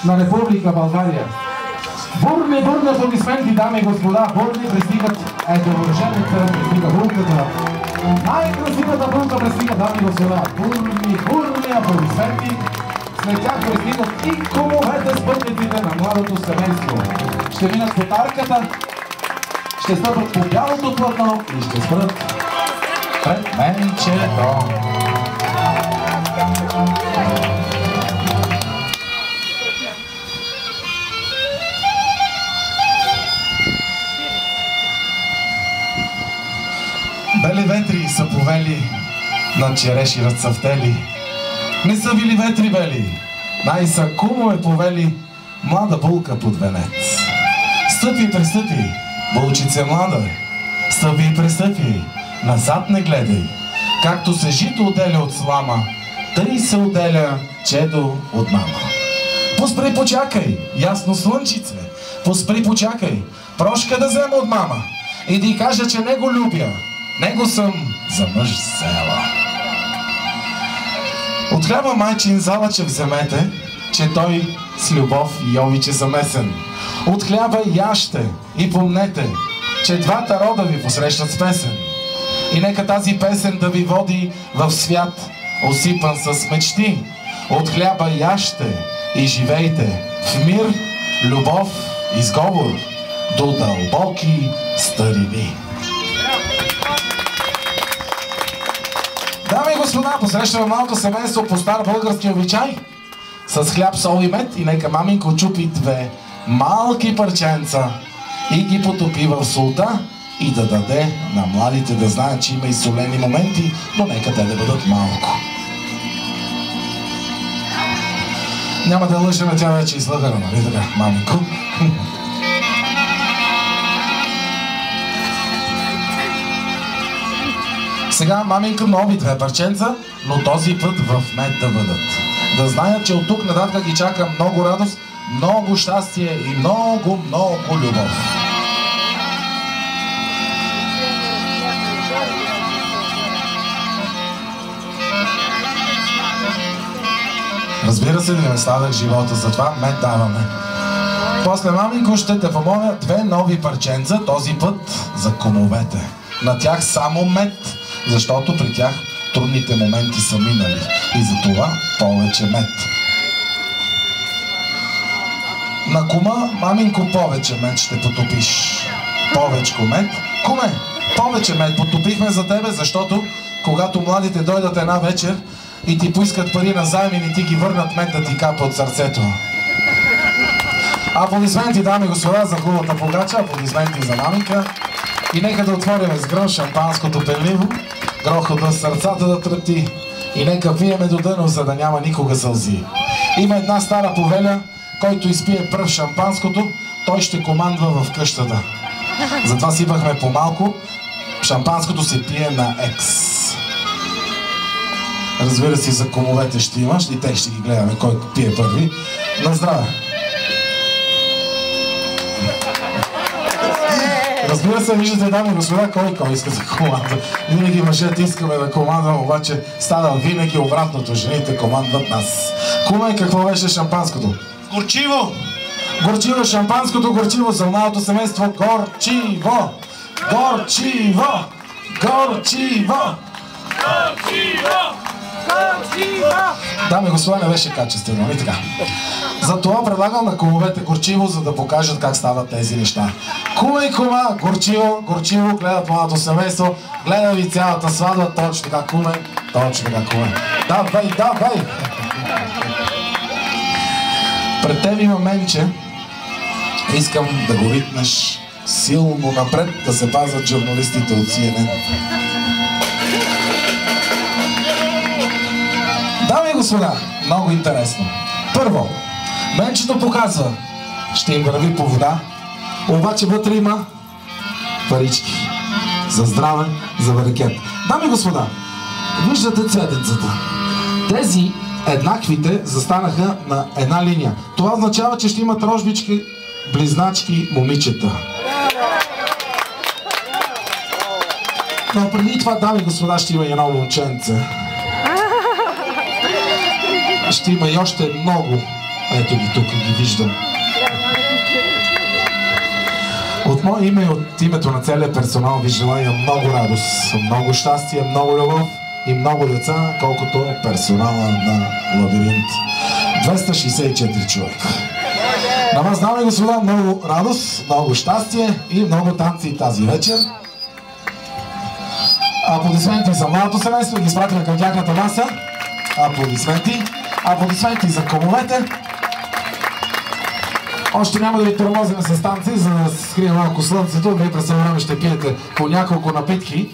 на Република България. Бурни аплодисменти, дами и господа, бурни пристигат, ето въоръжената, пристига булката. Най-красивата булка пристига, дами и господа, бурни аплодисменти. След тях пристигат и кумовете, спътниците на младото семейство. Ще минат под арката, ще стъпят по бялото платно и ще спрат пред менчето. Бели ветри са повели над череши разцъфтели. Не са били ветри бели, най-са кумове повели млада булка под венец. Стъпи, престъпи, булчице млада, стъпи и престъпи, назад не гледай. Както се жито отделя от слама, тъй се отделя чедо от мама. Поспри, почакай, ясно слънчице, поспри, почакай, прошка да взема от мама и да й кажа, че не го любя, него съм за мъж взела. От хляба майчин залъче вземете, че той с любов Йович е замесен. От хляба яще и помнете, че двата рода ви посрещат с песен. И нека тази песен да ви води в свят, осипан с мечти. От хляба яще и живейте в мир, любов и сговор до дълбоки старини. Дами и господа, посрещаме малко семейство по стар български обичай с хляб, сол и мед и нека маменко чупи две малки парченца и ги потопи в солта и да даде на младите да знаят, че има и солени моменти, но нека те да бъдат малко. Няма да лъжем, тя вече излъгана, нали така, маменко? Сега маменка нови две парченца, но този път в мед да бъдат. Да знаят, че от тук нататък ги чака много радост, много щастие и много любов. Разбира се, да не сладък живота, затова мед даваме. После маменко ще те помоля две нови парченца, този път за кумовете. На тях само мед, защото при тях трудните моменти са минали. И за това повече мед. На кума, маменко, повече мед ще потопиш. Повечко мед. Куме, повече мед потопихме за тебе, защото когато младите дойдат една вечер и ти поискат пари на заем и ти ги върнат, мед да ти капа от сърцето. Аплодисменти, дами и господа, за хубавата погача, аплодисменти за маменка. И нека да отворим с гръм шампанското пенливо, грохота сърцата да тръпти. И нека пиеме до дъно, за да няма никога сълзи. Има една стара повеля, който изпие пръв шампанското, той ще командва в къщата. Затова сипахме по-малко. Шампанското се пие на екс. Разбира се, за кумовете ще имаш и те ще ги гледаме кой пие първи. На здраве! Разбира се, виждате, дами и господа, кой иска да командва. Винаги мъжете искаме да командвам, обаче става винаги обратното. Жените командват нас. Куме, какво беше шампанското? Горчиво! Горчиво, шампанското горчиво за малото семейство. Горчиво! Горчиво! Горчиво! Горчиво! Горчиво! Дами и господа, не беше качествено, нали така? Затова предлагам на кумовете горчиво, за да покажат как стават тези неща. Кума и кума, горчиво, гледат младото семейство, гледа ви цялата сватба, точно така, куме, точно така, куме. Давай! Пред тебе има менче, искам да го ритнеш силно напред, да се пазят журналистите от CNN. Дами и господа, много интересно. Първо, менчето показва, ще им върви по вода, обаче вътре има парички. За здраве, за барекет. Дами и господа, виждате цветенцата. Тези еднаквите застанаха на една линия. Това означава, че ще имат рожбички, близначки, момичета. Но преди това, дами и господа, ще има и едно момченце. Ще има и още много Ето ги тук, ги виждам. От мое име и от името на целия персонал ви желая много радост, много щастие, много любов и много деца, колкото персонала на Лабиринт. 264 човека. На вас, дами и господа, много радост, много щастие и много танци тази вечер. Аплодисменти за младото семейство, ги изпратиме към тяхната маса. Аплодисменти. Аплодисменти за комовете. Още няма да ви тормозим с танци, за да се скрие малко слънцето. Вие през това време ще пиете по няколко напитки.